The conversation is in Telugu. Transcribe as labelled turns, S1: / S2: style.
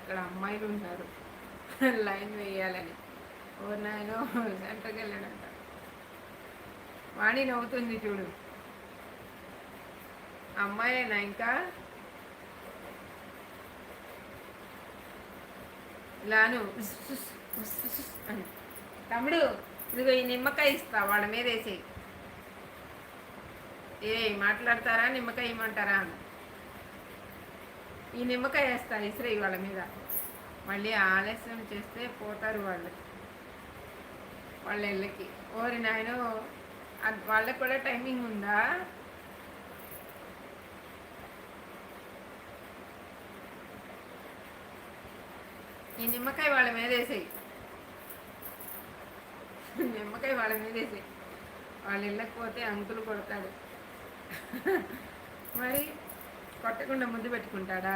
S1: ఇక్కడ అమ్మాయిలు ఉన్నారు లైన్ వేయాలని. ఓ నాయనో సెంటర్కి వెళ్ళాడంట. వాణి నవ్వుతుంది చూడు. అమ్మాయినా ఇంకా ఇలాను అని. తమ్ముడు ఇదిగో ఈ నిమ్మకాయ ఇస్తా, వాళ్ళ మీద వేసేయి. మాట్లాడతారా, నిమ్మకాయ ఇమ్మంటారా? ఈ నిమ్మకాయ వేస్తా, ఇసిరేయి వాళ్ళ మీద. మళ్ళీ ఆలస్యం చేస్తే పోతారు వాళ్ళు వాళ్ళ ఇళ్ళకి. ఓరి నాయన, వాళ్ళకి కూడా టైమింగ్ ఉందా? ఈ నిమ్మకాయ వాళ్ళ మీద వేసేయి, నిమ్మకాయ వాళ్ళ మీద వేసేయి. వాళ్ళ ఇళ్ళకి పోతే అంకులు కొడతాడు. మరి కొట్టకుండా ముద్దు పెట్టుకుంటాడా?